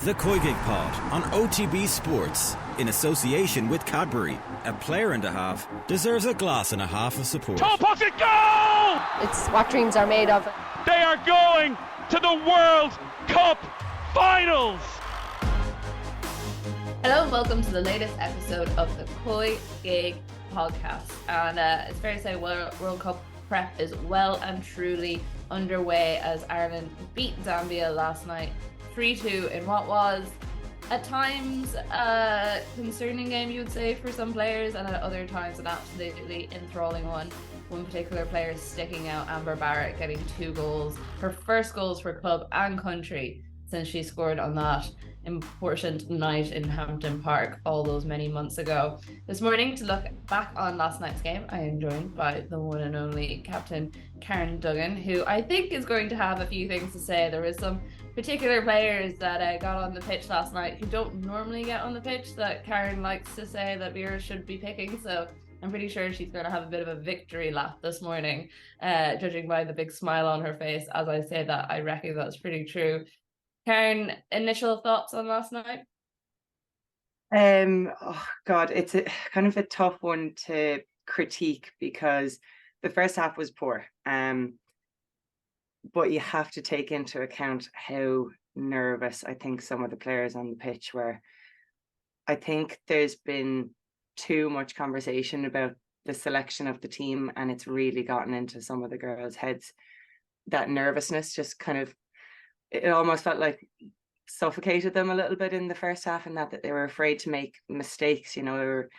The COYGIG Pod on OTB Sports, in association with Cadbury. A player and a half deserves a glass and a half of support. Top pocket goal! It's what dreams are made of. They are going to the World Cup Finals! Hello and welcome to the latest episode of the COYGIG podcast. And it's fair to say World Cup prep is well and truly underway as Ireland beat Zambia last night 3-2 in what was at times a concerning game, you would say, for some players, and at other times an absolutely enthralling one. One particular player sticking out, Amber Barrett, getting 2 goals, her first goals for club and country since she scored on that important night in Hampton Park all those many months ago. This morning, to look back on last night's game, I am joined by the one and only Captain Karen Duggan, who I think is going to have a few things to say. There was some particular players that got on the pitch last night who don't normally get on the pitch that Karen likes to say that viewers should be picking, so I'm pretty sure she's going to have a bit of a victory lap this morning, judging by the big smile on her face. As I say that, I reckon that's pretty true. Karen, initial thoughts on last night? Oh God, it's a kind of a tough one to critique because the first half was poor. But you have to take into account how nervous I think some of the players on the pitch were. I think there's been too much conversation about the selection of the team, and it's really gotten into some of the girls' heads. That nervousness just kind of, it almost felt like suffocated them a little bit in the first half, and that they were afraid to make mistakes. They were,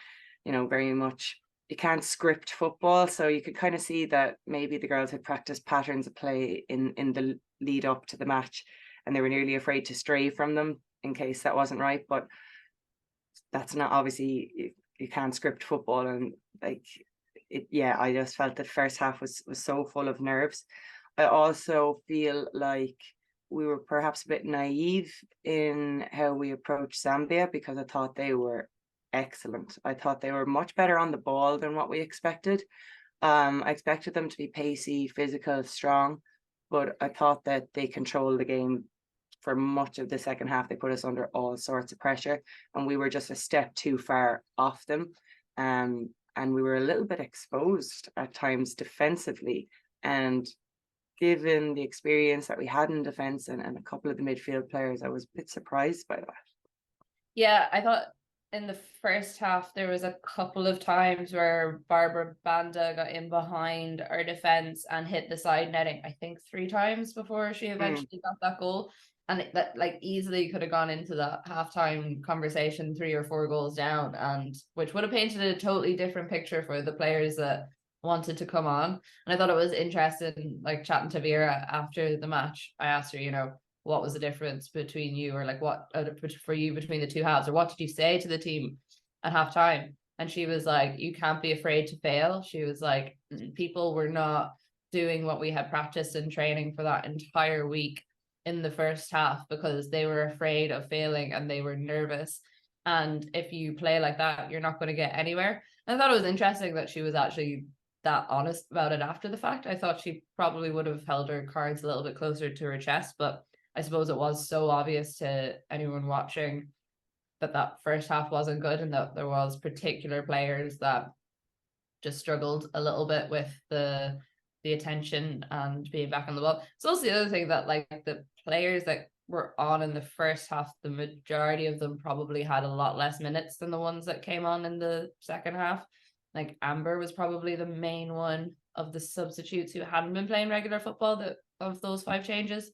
very much, you can't script football, so you could kind of see that maybe the girls had practiced patterns of play in the lead up to the match, and they were nearly afraid to stray from them in case that wasn't right. But that's not, obviously you can't script football, and I just felt the first half was so full of nerves. I also feel like we were perhaps a bit naive in how we approached Zambia, because I thought they were excellent. I thought they were much better on the ball than what we expected. I expected them to be pacey, physical, strong, but I thought that they controlled the game for much of the second half. They put us under all sorts of pressure, and we were just a step too far off them. And we were a little bit exposed at times defensively. And given the experience that we had in defence and a couple of the midfield players, I was a bit surprised by that. Yeah, I thought in the first half there was a couple of times where Barbara Banda got in behind our defence and hit the side netting, I think 3 times before she eventually got that goal. And that easily could have gone into the halftime conversation 3 or 4 goals down, and which would have painted a totally different picture for the players that wanted to come on. And I thought it was interesting, chatting to Vera after the match. I asked her, what was the difference between you, or what for you between the 2 halves, or what did you say to the team at halftime? And she was like, you can't be afraid to fail. She was like, people were not doing what we had practiced in training for that entire week in the first half because they were afraid of failing and they were nervous. And if you play like that, you're not going to get anywhere. And I thought it was interesting that she was actually that honest about it after the fact. I thought she probably would have held her cards a little bit closer to her chest, but I suppose it was so obvious to anyone watching that first half wasn't good, and that there was particular players that just struggled a little bit with the attention and being back on the ball. It's also the other thing that the players that were on in the first half, the majority of them probably had a lot less minutes than the ones that came on in the second half. Amber was probably the main one of the substitutes who hadn't been playing regular football of those 5 changes.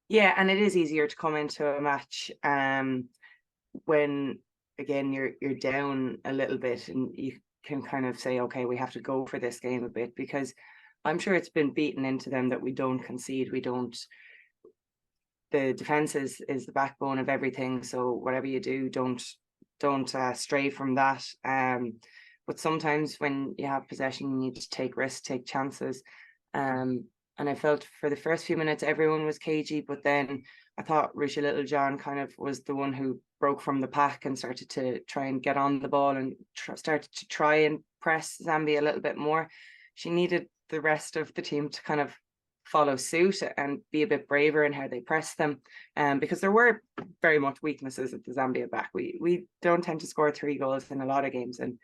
Yeah, and it is easier to come into a match when, again, you're down a little bit, and you can kind of say, okay, we have to go for this game a bit, because I'm sure it's been beaten into them that we don't concede. The defense is the backbone of everything. So whatever you do, don't stray from that. But sometimes when you have possession, you need to take risks, take chances. And I felt for the first few minutes, everyone was cagey, but then I thought Risha Littlejohn kind of was the one who broke from the pack and started to try and get on the ball and started to try and press Zambia a little bit more. She needed the rest of the team to kind of follow suit and be a bit braver in how they press them, because there were very much weaknesses at the Zambia back. We don't tend to score 3 goals in a lot of games, and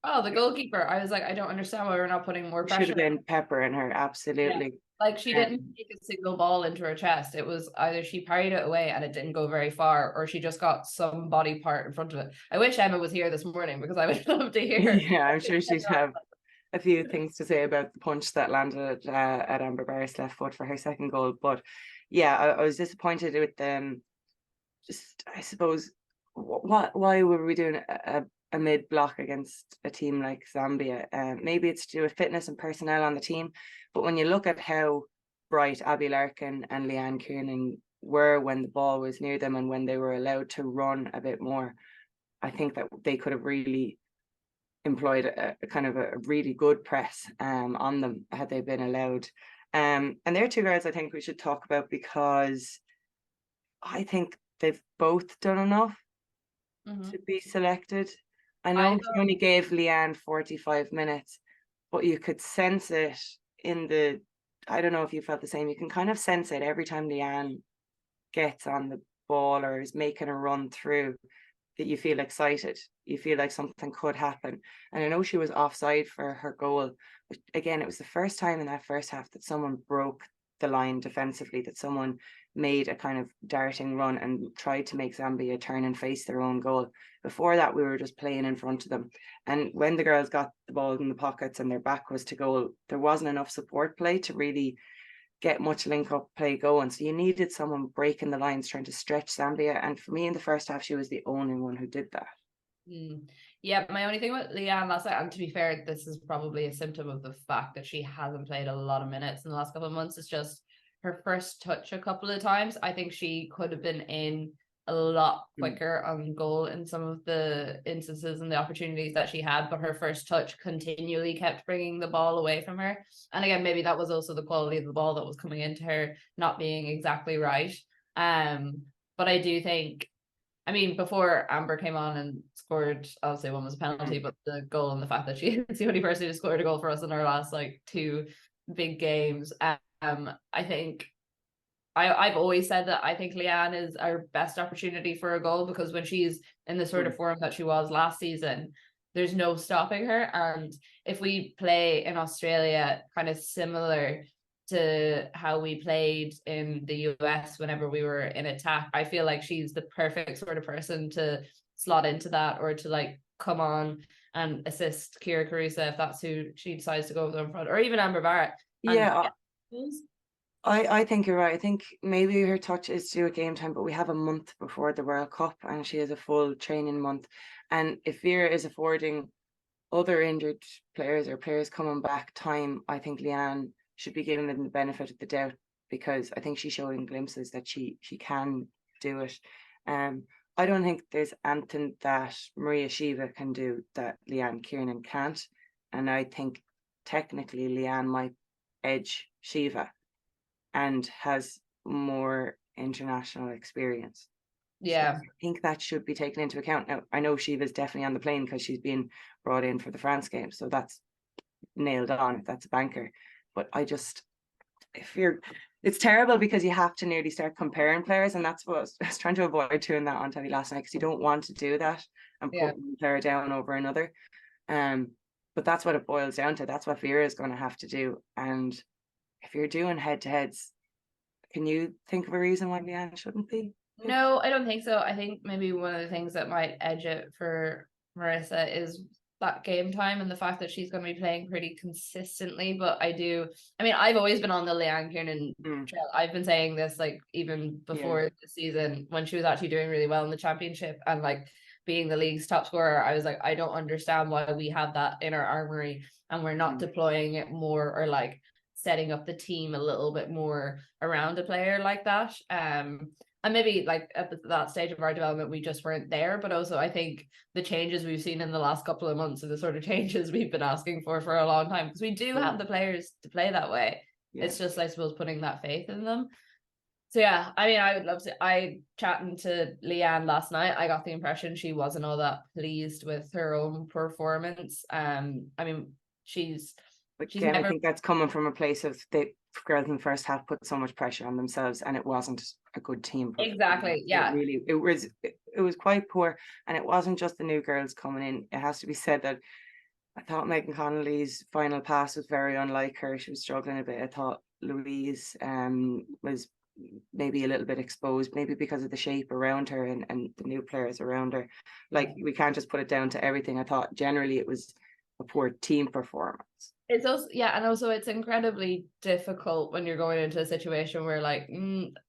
the goalkeeper, I was like, I don't understand why we're not putting more pressure. Should have been pepper in her, absolutely. Yeah. Like, she didn't take a single ball into her chest. It was either she parried it away and it didn't go very far, or she just got some body part in front of it. I wish Emma was here this morning, because I would love to hear. Yeah, I'm sure she'd have a few things to say about the punch that landed at Amber Barrett's left foot for her second goal. But yeah, I was disappointed with them. Just, I suppose, why were we doing a mid block against a team like Zambia? Maybe it's to do with fitness and personnel on the team, but when you look at how bright Abby Larkin and Kiernan were when the ball was near them and when they were allowed to run a bit more, I think that they could have really employed a kind of a really good press on them had they been allowed. And there are 2 girls I think we should talk about, because I think they've both done enough to be selected. I know she only gave Leanne 45 minutes, but you could sense it in the, I don't know if you felt the same, you can kind of sense it every time Leanne gets on the ball or is making a run through, that you feel excited. You feel like something could happen. And I know she was offside for her goal, but again, it was the first time in that first half that someone broke the line defensively, that someone made a kind of darting run and tried to make Zambia turn and face their own goal. Before that, we were just playing in front of them. And when the girls got the ball in the pockets and their back was to goal, there wasn't enough support play to really get much link up play going. So you needed someone breaking the lines, trying to stretch Zambia. And for me, in the first half, she was the only one who did that. Yeah, my only thing with Leanne last night, and to be fair, this is probably a symptom of the fact that she hasn't played a lot of minutes in the last couple of months, is just her first touch a couple of times. I think she could have been in a lot quicker on goal in some of the instances and the opportunities that she had, but her first touch continually kept bringing the ball away from her. And again, maybe that was also the quality of the ball that was coming into her not being exactly right. But I do think, I mean, before Amber came on and scored, obviously one was a penalty, but the goal and the fact that she is the only person who scored a goal for us in our last 2 big games, I think I've always said that I think Leanne is our best opportunity for a goal, because when she's in the sort of form that she was last season, there's no stopping her. And if we play in Australia kind of similar to how we played in the US whenever we were in attack, I feel like she's the perfect sort of person to slot into that, or to come on and assist Kira Carusa if that's who she decides to go with in front, or even Amber Barrett. I think you're right. I think maybe her touch is due at game time, but we have a month before the World Cup and she has a full training month. And if Vera is affording other injured players or players coming back time, I think Leanne should be given the benefit of the doubt, because I think she's showing glimpses that she can do it. I don't think there's anything that Maria Shiva can do that Leanne Kiernan can't. And I think technically Leanne might edge Shiva and has more international experience. Yeah. So I think that should be taken into account. Now, I know Shiva's definitely on the plane because she's been brought in for the France game, so that's nailed on. That's a banker. But it's terrible, because you have to nearly start comparing players, and that's what I was trying to avoid doing that on telly last night, because you don't want to do that and put one player down over another. But that's what it boils down to. That's what Vera is going to have to do. And if you're doing head-to-heads, can you think of a reason why Leanne shouldn't be? No, I don't think so. I think maybe one of the things that might edge it for Marissa is that game time and the fact that she's going to be playing pretty consistently. But I've always been on the Leanne Kiernan trail. I've been saying this even before the season, when she was actually doing really well in the championship and being the league's top scorer. I was like, I don't understand why we have that in our armory and we're not deploying it more, or setting up the team a little bit more around a player like that. And maybe at that stage of our development, we just weren't there. But also I think the changes we've seen in the last couple of months are the sort of changes we've been asking for a long time, because we do have the players to play that way. Yeah. It's just, I suppose, putting that faith in them. So yeah, I would love to. Chatting to Leanne last night, I got the impression she wasn't all that pleased with her own performance. She's But She's again, I never think that's coming from a place of the girls in the first half put so much pressure on themselves, and it wasn't a good team. exactly, yeah. It was quite poor, and it wasn't just the new girls coming in. It has to be said that I thought Megan Connolly's final pass was very unlike her. She was struggling a bit. I thought Louise was maybe a little bit exposed, maybe because of the shape around her and the new players around her. Like, we can't just put it down to everything. I thought generally it was a poor team performance. It's also, yeah, and also it's incredibly difficult when you're going into a situation where like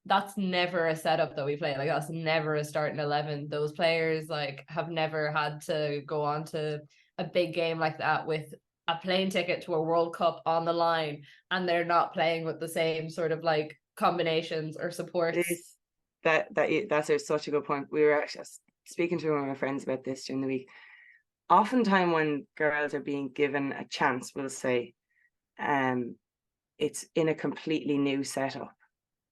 that's never a setup that we play. Like, that's never a starting 11. Those players like have never had to go on to a big game like that with a plane ticket to a World Cup on the line, and they're not playing with the same sort of like combinations or supports. That's such a good point. We were actually speaking to one of my friends about this during the week. Oftentimes when girls are being given a chance, we'll say, it's in a completely new setup.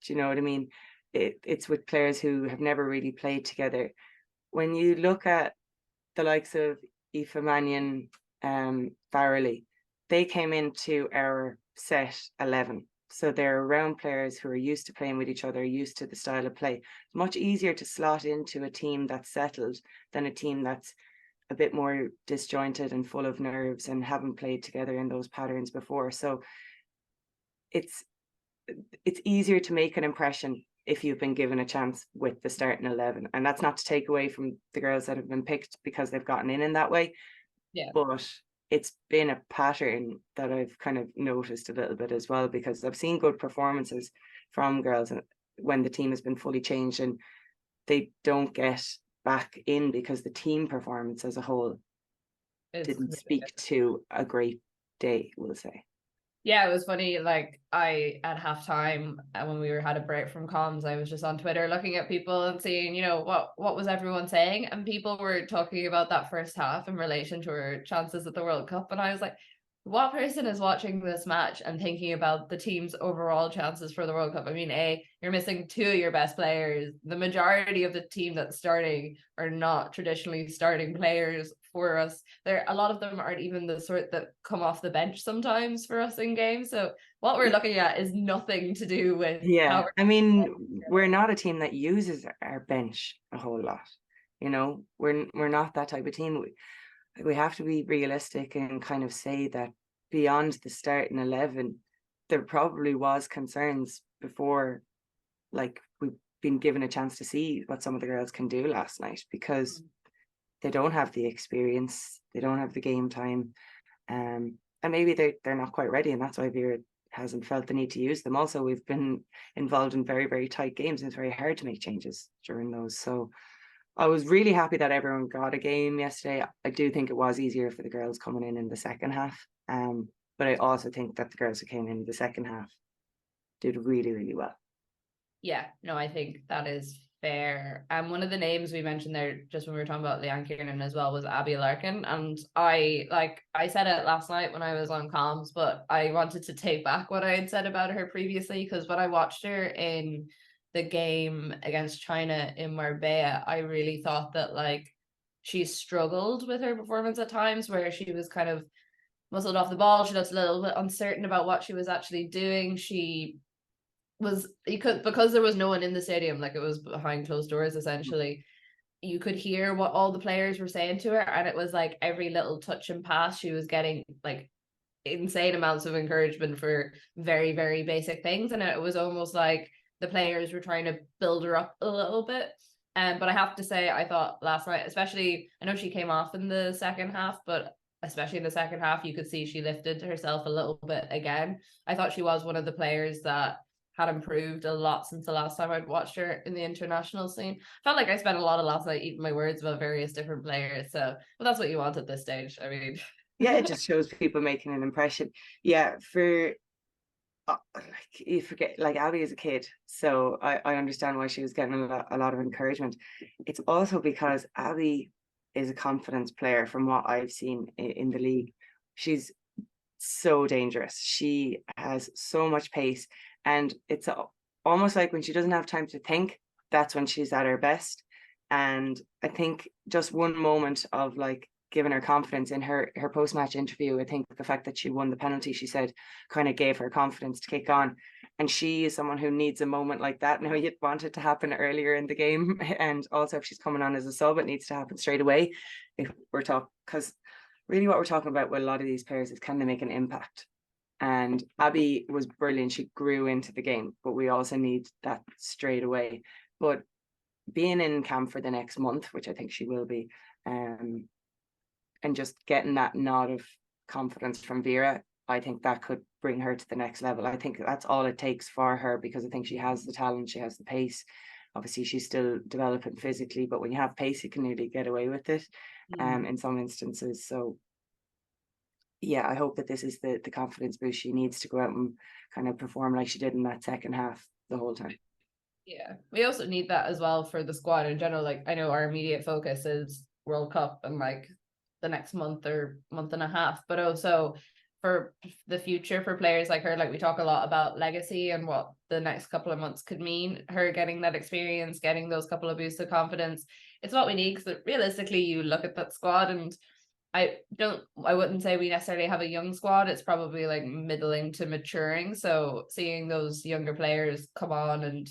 Do you know what I mean? It's with players who have never really played together. When you look at the likes of Aoife Mannion, Farrelly, they came into our set 11. So they're around players who are used to playing with each other, used to the style of play. It's much easier to slot into a team that's settled than a team that's a bit more disjointed and full of nerves and haven't played together in those patterns before. So it's easier to make an impression if you've been given a chance with the starting 11. And that's not to take away from the girls that have been picked because they've gotten in that way. Yeah. But it's been a pattern that I've kind of noticed a little bit as well, because I've seen good performances from girls when the team has been fully changed and they don't get back in because the team performance as a whole didn't speak to a great day, we'll say. Yeah, it was funny. Like, I at halftime when we had a break from comms, I was just on Twitter looking at people and seeing, you know, what was everyone saying, and people were talking about that first half in relation to her chances at the World Cup, and I was like, what person is watching this match and thinking about the team's overall chances for the World Cup? I mean, you're missing two of your best players. The majority of the team that's starting are not traditionally starting players for us. A lot of them aren't even the sort that come off the bench sometimes for us in games. So what we're looking at is nothing to do with how I mean, we're not a team that uses our bench a whole lot. You know, we're not that type of team. We have to be realistic and kind of say that beyond the starting 11, there probably was concerns before, like, we've been given a chance to see what some of the girls can do last night, because they don't have the experience, they don't have the game time, and maybe they're not quite ready, and that's why Vera hasn't felt the need to use them. Also, we've been involved in very, very tight games, and it's very hard to make changes during those. So I was really happy that everyone got a game yesterday. I do think it was easier for the girls coming in the second half. But I also think that the girls who came in the second half did really, really well. Yeah, no, I think that is fair. And one of the names we mentioned there just when we were talking about Leanne Kiernan as well was Abby Larkin. And I said it last night when I was on comms, but I wanted to take back what I had said about her previously, because when I watched her in the game against China in Marbella, I really thought that like she struggled with her performance at times, where she was kind of muscled off the ball. She looked a little bit uncertain about what she was actually doing. Because there was no one in the stadium, like it was behind closed doors essentially, you could hear what all the players were saying to her, and it was like every little touch and pass she was getting like insane amounts of encouragement for very, very basic things, and it was almost like the players were trying to build her up a little bit. But I have to say, I thought last night, especially, I know she came off in the second half, but especially in the second half, you could see she lifted herself a little bit again. I thought she was one of the players that had improved a lot since the last time I'd watched her in the international scene. Felt like I spent a lot of last night eating my words about various different players. So, but that's what you want at this stage. I mean, yeah, it just shows people making an impression. Yeah, for like, you forget, like, Abby is a kid, so I understand why she was getting a lot of encouragement. It's also because Abby is a confidence player from what I've seen in the league. She's so dangerous. She has so much pace, and it's almost like when she doesn't have time to think, that's when she's at her best. And I think just one moment of like given her confidence in her post-match interview. I think the fact that she won the penalty, she said, kind of gave her confidence to kick on. And she is someone who needs a moment like that. Now, you'd want it to happen earlier in the game, and also if she's coming on as a sub, it needs to happen straight away. If we're talking, because really what we're talking about with a lot of these players is, can they make an impact? And Abby was brilliant. She grew into the game, but we also need that straight away. But being in camp for the next month, which I think she will be, and just getting that nod of confidence from Vera, I think that could bring her to the next level. I think that's all it takes for her, because I think she has the talent, she has the pace. Obviously, she's still developing physically, but when you have pace, you can nearly get away with it in some instances. So yeah, I hope that this is the confidence boost she needs to go out and kind of perform like she did in that second half the whole time. Yeah, we also need that as well for the squad in general. Like, I know our immediate focus is World Cup and like the next month or month and a half, but also for the future for players like her. Like, we talk a lot about legacy and what the next couple of months could mean. Her getting that experience, getting those couple of boosts of confidence, it's what we need, because realistically you look at that squad, and I wouldn't say we necessarily have a young squad. It's probably like middling to maturing. So seeing those younger players come on, and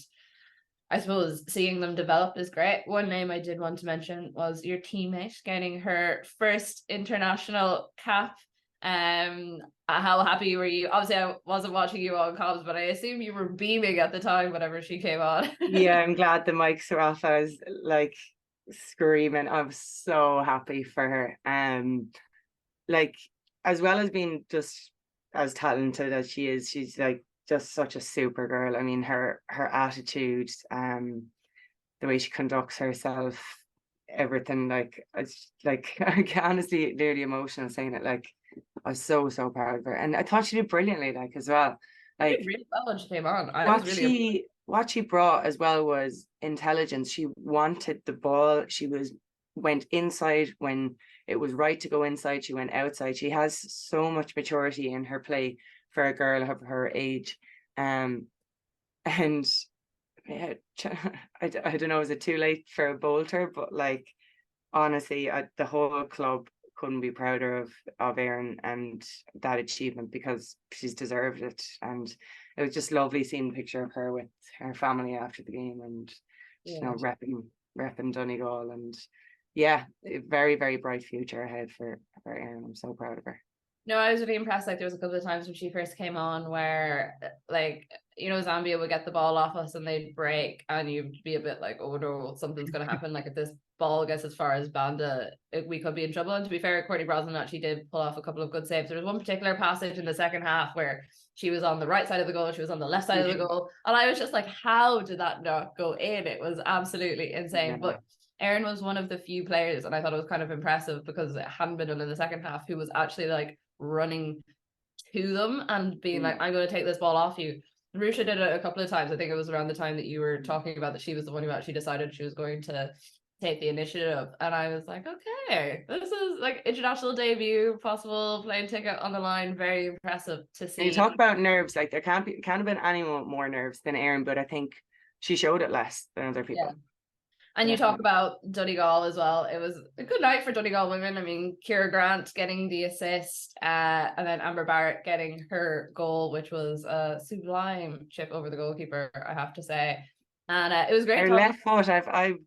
I suppose seeing them develop is great. One name I did want to mention was your teammate getting her first international cap. How happy were you? Obviously, I wasn't watching you on comms, but I assume you were beaming at the time whenever she came on. Yeah, I'm glad the mics were off. I was like screaming. I was so happy for her. Like, as well as being just as talented as she is, she's like just such a super girl. I mean, her attitude, the way she conducts herself, everything. Like, it's like, I can honestly nearly emotional saying it. Like, I was so proud of her, and I thought she did brilliantly. Like, as well, She like did really well when she came on. I what was really what she brought as well was intelligence. She wanted the ball. She went inside when it was right to go inside. She went outside. She has so much maturity in her play for a girl of her age. And yeah, I don't know, is it too late for a bolter? But like, honestly, the whole club couldn't be prouder of Erin and that achievement, because she's deserved it. And it was just lovely seeing a picture of her with her family after the game, and you know, repping Donegal. And yeah, a very bright future ahead for Erin. I'm so proud of her. No, I was really impressed. Like, there was a couple of times when she first came on where, like, you know, Zambia would get the ball off us and they'd break, and you'd be a bit like, oh no, something's going to happen. Like, if this ball gets as far as Banda, we could be in trouble. And to be fair, Courtney Brosnan actually did pull off a couple of good saves. There was one particular passage in the second half where she was on the right side of the goal, she was on the left side of the goal, and I was just like, how did that not go in? It was absolutely insane. Yeah. But Erin was one of the few players, and I thought it was kind of impressive because it hadn't been done in the second half, who was actually like running to them and being like, I'm going to take this ball off you. Rusha did it a couple of times. I think it was around the time that you were talking about that she was the one who actually decided she was going to take the initiative, and I was like, okay, this is like international debut, possible plane ticket on the line. Very impressive to see. And you talk about nerves, like there can't have been anyone with more nerves than Erin, but I think she showed it less than other people. Yeah. And you talk about Donegal as well. It was a good night for Donegal women. I mean, Ciara Grant getting the assist, and then Amber Barrett getting her goal, which was a sublime chip over the goalkeeper, I have to say. And it was great. Her left foot, I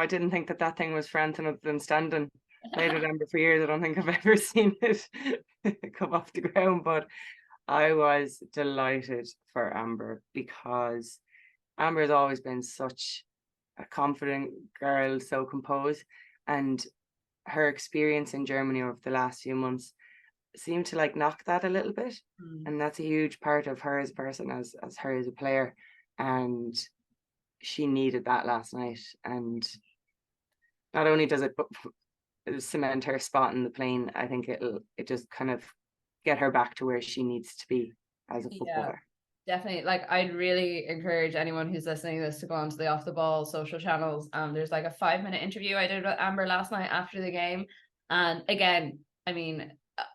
didn't think that thing was for anything other than standing. Played with Amber for years. I don't think I've ever seen it come off the ground, but I was delighted for Amber, because Amber has always been such a confident girl, so composed, and her experience in Germany over the last few months seemed to like knock that a little bit. And that's a huge part of her as a person, as her as a player, and she needed that last night. And not only does it cement her spot in the plane, I think it just kind of get her back to where she needs to be as a footballer. Definitely. Like, I'd really encourage anyone who's listening to this to go onto the Off the Ball social channels. There's like a 5-minute interview I did with Amber last night after the game. And again, I mean,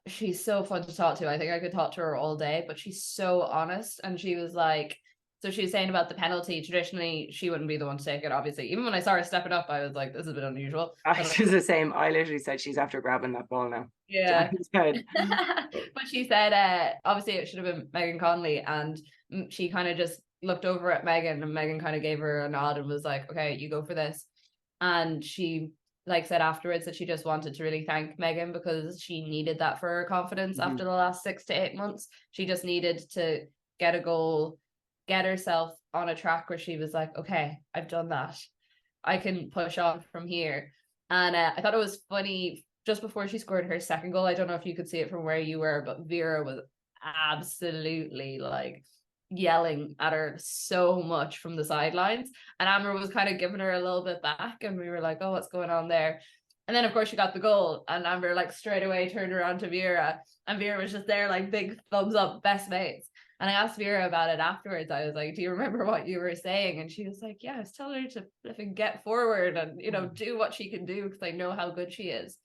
she's so fun to talk to. I think I could talk to her all day, but she's so honest. And she was like, So she was saying about the penalty. Traditionally, she wouldn't be the one to take it, obviously. Even when I saw her stepping up, I was like, this is a bit unusual. I was the same. I literally said she's after grabbing that ball now. Yeah. But she said, obviously it should have been Megan Connolly, and she kind of just looked over at Megan, and Megan kind of gave her a nod and was like, okay, you go for this. And she said afterwards that she just wanted to really thank Megan because she needed that for her confidence after the last 6 to 8 months. She just needed to get a goal, get herself on a track where she was like, okay, I've done that. I can push on from here. And I thought it was funny, just before she scored her second goal, I don't know if you could see it from where you were, but Vera was absolutely yelling at her so much from the sidelines. And Amber was kind of giving her a little bit back, and we were like, oh, what's going on there? And then, of course, she got the goal, and Amber straight away turned around to Vera, and Vera was just there big thumbs up, best mates. And I asked Vera about it afterwards. I was like, do you remember what you were saying? And she was like, yeah, I was telling her to flipping get forward and, do what she can do because I know how good she is.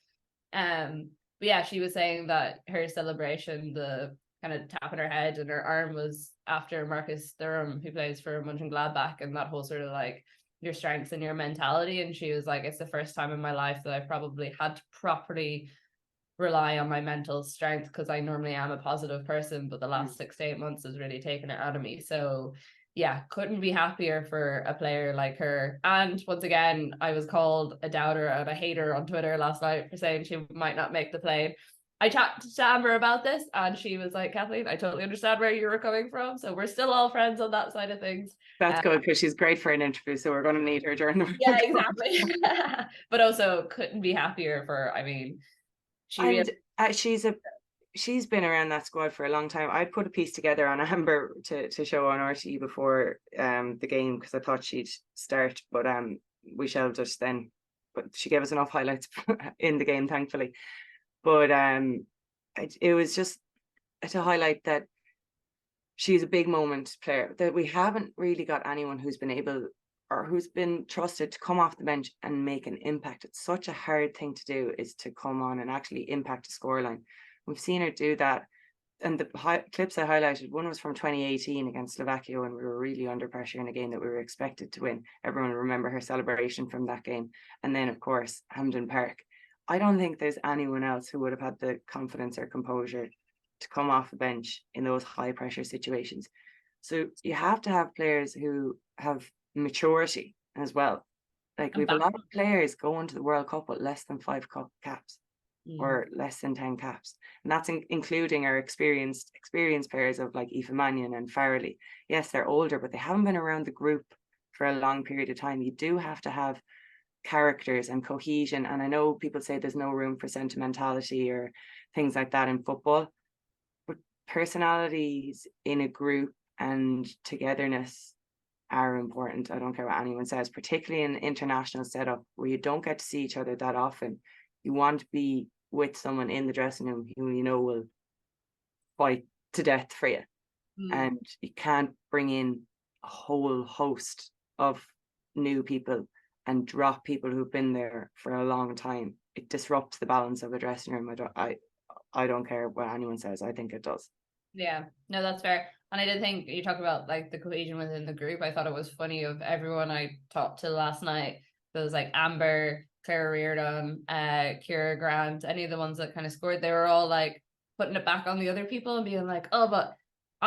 But yeah, she was saying that her celebration, the kind of tapping her head and her arm, was after Marcus Thuram, who plays for Mönchengladbach, and that whole sort of your strengths and your mentality. And she was like, it's the first time in my life that I probably had to properly rely on my mental strength, because I normally am a positive person, but the last 6 to 8 months has really taken it out of me. So yeah, couldn't be happier for a player like her. And once again, I was called a doubter and a hater on Twitter last night for saying she might not make the plane. I chatted to Amber about this, and she was like, Kathleen, I totally understand where you were coming from. So we're still all friends on that side of things. That's good, because she's great for an interview, so we're going to need her during the yeah, exactly. But also couldn't be happier for, she's been around that squad for a long time. I put a piece together on Amber to show on RTE before the game, because I thought she'd start, but we shelved it then. But she gave us enough highlights in the game, thankfully. But it was just to highlight that she's a big moment player, that we haven't really got anyone who's been able or who's been trusted to come off the bench and make an impact. It's such a hard thing to do, is to come on and actually impact a scoreline. We've seen her do that. And the clips I highlighted, one was from 2018 against Slovakia, when we were really under pressure in a game that we were expected to win. Everyone will remember her celebration from that game. And then, of course, Hampden Park. I don't think there's anyone else who would have had the confidence or composure to come off the bench in those high pressure situations. So you have to have players who have maturity as well. We have a lot of players going to the World Cup with less than 5 caps or less than 10 caps, and that's including our experienced players of Aoife Mannion and Farrelly. Yes, they're older, but they haven't been around the group for a long period of time. You do have to have characters and cohesion, and I know people say there's no room for sentimentality or things like that in football, but personalities in a group and togetherness are important. I don't care what anyone says, particularly in an international setup where you don't get to see each other that often. You want to be with someone in the dressing room who you know will fight to death for you. And you can't bring in a whole host of new people and drop people who've been there for a long time. It disrupts the balance of a dressing room. I don't care what anyone says. I think it does. Yeah, no, that's fair. And I did think you talk about the cohesion within the group. I thought it was funny of everyone I talked to last night. There was Amber, Claire Reardon, Ciara Grant, any of the ones that kind of scored, they were all putting it back on the other people and being like, oh, but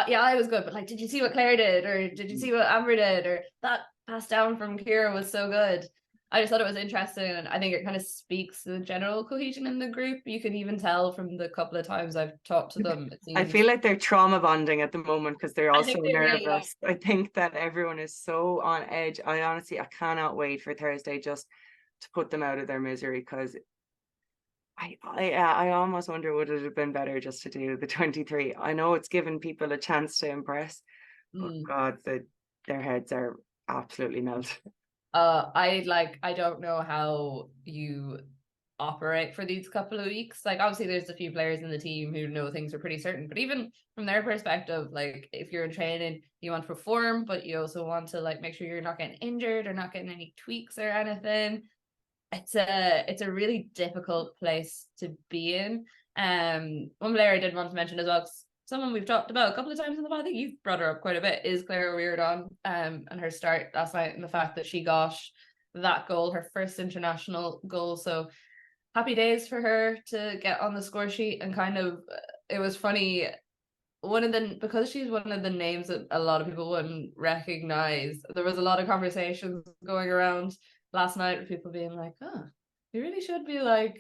yeah, I was good, but did you see what Claire did, or did you see what Amber did, or that pass down from Ciara was so good. I just thought it was interesting, and I think it kind of speaks to the general cohesion in the group. You can even tell from the couple of times I've talked to them. I feel like they're trauma bonding at the moment because they're all so nervous. Really, I think that everyone is so on edge. I cannot wait for Thursday just to put them out of their misery, because I almost wonder, would it have been better just to do the 23? I know it's given people a chance to impress, but God, their heads are absolutely melted. I don't know how you operate for these couple of weeks. Obviously there's a few players in the team who know things are pretty certain, but even from their perspective, if you're in training, you want to perform, but you also want to make sure you're not getting injured or not getting any tweaks or anything. It's a really difficult place to be in. One player I did want to mention as well, someone we've talked about a couple of times in the pod, I think you've brought her up quite a bit, is Claire Reardon, and her start last night, and the fact that she got that goal, her first international goal. So happy days for her to get on the score sheet. And kind of, it was funny, because she's one of the names that a lot of people wouldn't recognize, there was a lot of conversations going around last night with people being like, oh, we really should be like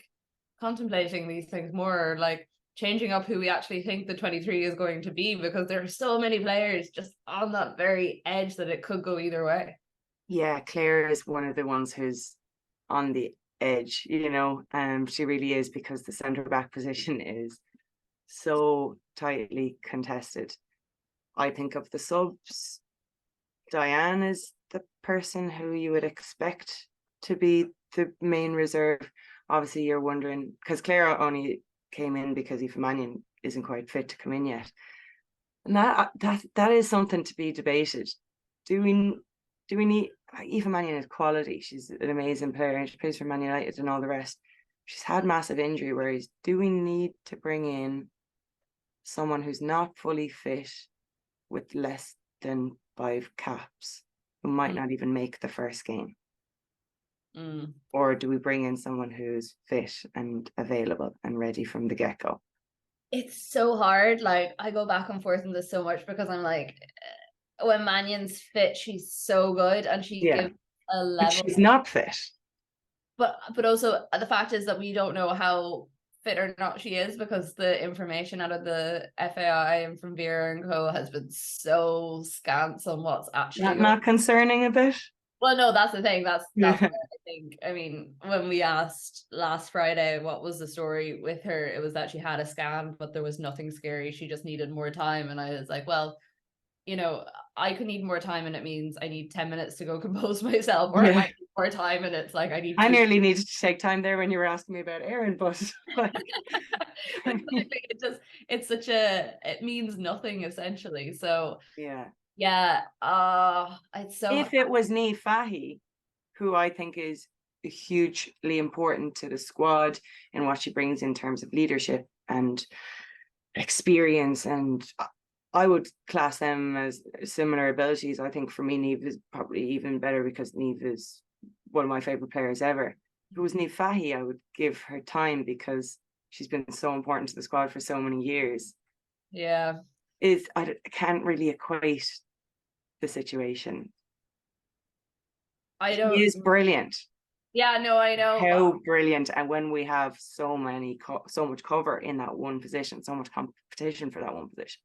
contemplating these things more, like changing up who we actually think the 23 is going to be, because there are so many players just on that very edge that it could go either way. Yeah, Claire is one of the ones who's on the edge, you know, she really is, because the centre back position is so tightly contested. I think of the subs, Diane is the person who you would expect to be the main reserve. Obviously, you're wondering, because Claire only came in because Aoife Mannion isn't quite fit to come in yet. And that is something to be debated. Do we need Aoife Mannion is quality. She's an amazing player and she plays for Man United and all the rest. She's had massive injury worries. Do we need to bring in someone who's not fully fit with less than 5 caps, who might not even make the first game? Or do we bring in someone who's fit and available and ready from the get-go? It's so hard. Like, I go back and forth on this so much, because I'm like, when Mannion's fit, she's so good and she gives a level. But she's not fit. But also the fact is that we don't know how fit or not she is, because the information out of the FAI and from Vera and Co has been so scant on what's actually not concerning a bit. Well, no, that's the thing. That's what I think. I mean, when we asked last Friday what was the story with her, it was that she had a scan, but there was nothing scary. She just needed more time. And I was like, well, you know, I could need more time, and it means I need 10 minutes to go compose myself, or I might need more time, and it's like I nearly needed to take time there when you were asking me about Erin, but like... it means nothing essentially. So it's so. If it was Niamh Fahey, who I think is hugely important to the squad in what she brings in terms of leadership and experience, and I would class them as similar abilities. I think for me, Niamh is probably even better, because Niamh is one of my favourite players ever. If it was Niamh Fahey, I would give her time, because she's been so important to the squad for so many years. Yeah. I can't really equate the situation. I don't. She is brilliant. Yeah, no, I know. How brilliant. And when we have so much cover in that one position, so much competition for that one position.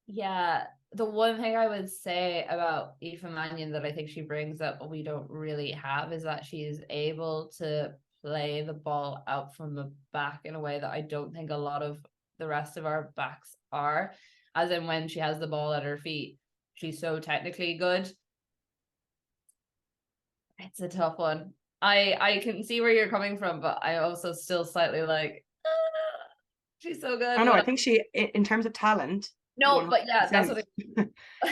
Yeah, the one thing I would say about Aoife Mannion that I think she brings that we don't really have is that she is able to play the ball out from the back in a way that I don't think a lot of the rest of our backs are. As in, when she has the ball at her feet, she's so technically good. It's a tough one. I can see where you're coming from, but I also still slightly like, she's so good. I know, I think she, in terms of talent. No, but yeah, that's what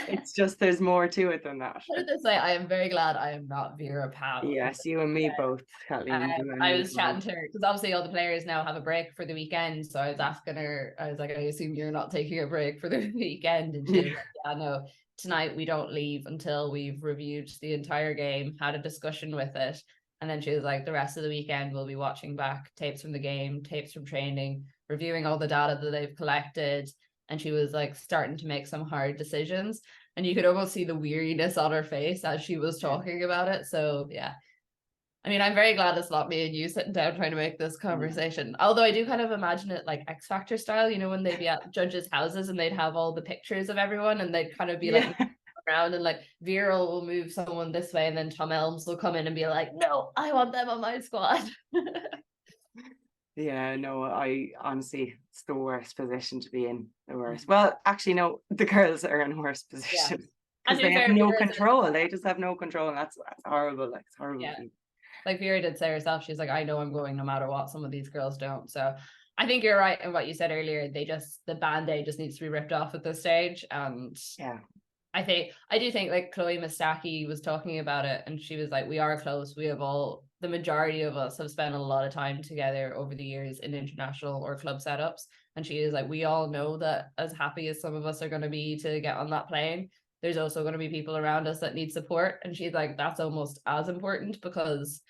it's just, there's more to it than that. Put it this way, I am very glad I am not Vera Powell. Yes, you and me both, Kathleen. I was chatting to her, because obviously all the players now have a break for the weekend, so I was asking her, I was like, I assume you're not taking a break for the weekend, and she was like, yeah, no, tonight we don't leave until we've reviewed the entire game, had a discussion with it, and then she was like, the rest of the weekend we'll be watching back tapes from the game, tapes from training, reviewing all the data that they've collected. And she was like starting to make some hard decisions, and you could almost see the weariness on her face as she was talking about it. So yeah, I mean, I'm very glad it's not me and you sitting down trying to make this conversation. Although I do kind of imagine it like X Factor style, you know, when they'd be at judges' houses and they'd have all the pictures of everyone, and they'd kind of be like around, and like Vera will move someone this way, and then Tom Elms will come in and be like, no, I want them on my squad. Yeah, no, I honestly, it's the worst position to be in. The worst. Well, actually, no, the girls are in a worse position, because they have no control. They just have no control, and that's horrible. Like, it's horrible. Yeah. Like Vera did say herself, she's like, I know I'm going no matter what. Some of these girls don't. So I think you're right in what you said earlier. The band-aid just needs to be ripped off at this stage. And yeah, I do think like Chloe Mustaki was talking about it, and she was like, we are close. We have all the majority of us have spent a lot of time together over the years in international or club setups. And she is like, we all know that as happy as some of us are going to be to get on that plane, there's also going to be people around us that need support. And she's like, that's almost as important, because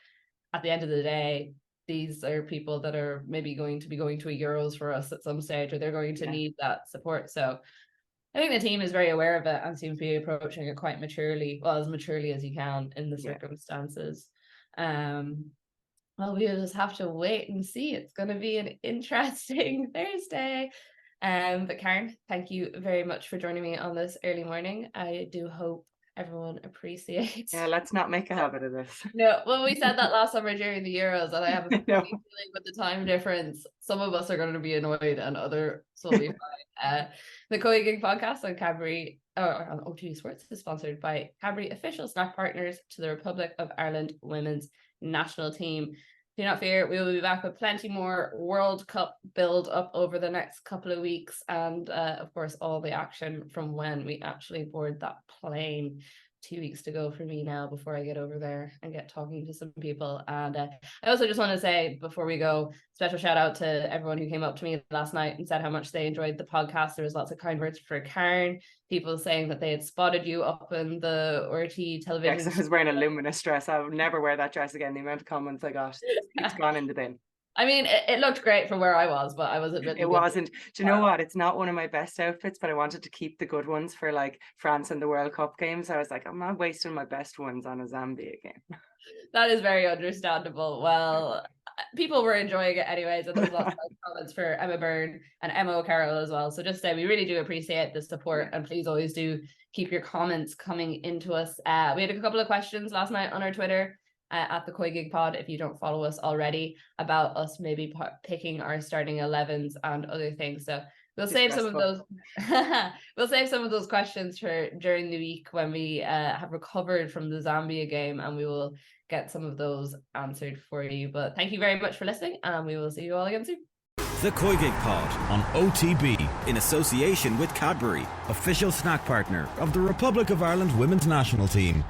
at the end of the day, these are people that are maybe going to be going to a Euros for us at some stage, or they're going to need that support. So I think the team is very aware of it and seems to be approaching it quite maturely, well, as maturely as you can in the circumstances. Well, we'll just have to wait and see. It's going to be an interesting Thursday. But Karen, thank you very much for joining me on this early morning. I do hope everyone appreciates. Yeah, let's not make a habit of this. No, well, we said that last summer during the Euros, and I have a feeling with the time difference, some of us are going to be annoyed and others will be fine. The COYGIG podcast on Cadbury, on OTB Sports, is sponsored by Cadbury, official snack partners to the Republic of Ireland women's national team. Do not fear, we will be back with plenty more World Cup build up over the next couple of weeks, and of course all the action from when we actually board that plane. 2 weeks to go for me now before I get over there and get talking to some people. And I also just want to say before we go, special shout out to everyone who came up to me last night and said how much they enjoyed the podcast. There was lots of kind words for Karen, people saying that they had spotted you up in the RT television. Yes, I was wearing a luminous dress. I would never wear that dress again. The amount of comments I got, it's gone in the bin. I mean, it looked great from where I was, but I was a bit... It wasn't. Do you know what? It's not one of my best outfits, but I wanted to keep the good ones for like France and the World Cup games. I was like, I'm not wasting my best ones on a Zambia game. That is very understandable. Well, people were enjoying it anyways, and there was lots of comments for Emma Byrne and Emma O'Carroll as well. So just say we really do appreciate the support, and please always do keep your comments coming into us. We had a couple of questions last night on our Twitter at the COYGIG Pod, if you don't follow us already, about us maybe picking our starting 11s and other things. So we'll save some of those. We'll save some of those questions for during the week when we have recovered from the Zambia game, and we will get some of those answered for you. But thank you very much for listening, and we will see you all again soon. The COYGIG Pod on OTB, in association with Cadbury, official snack partner of the Republic of Ireland women's national team.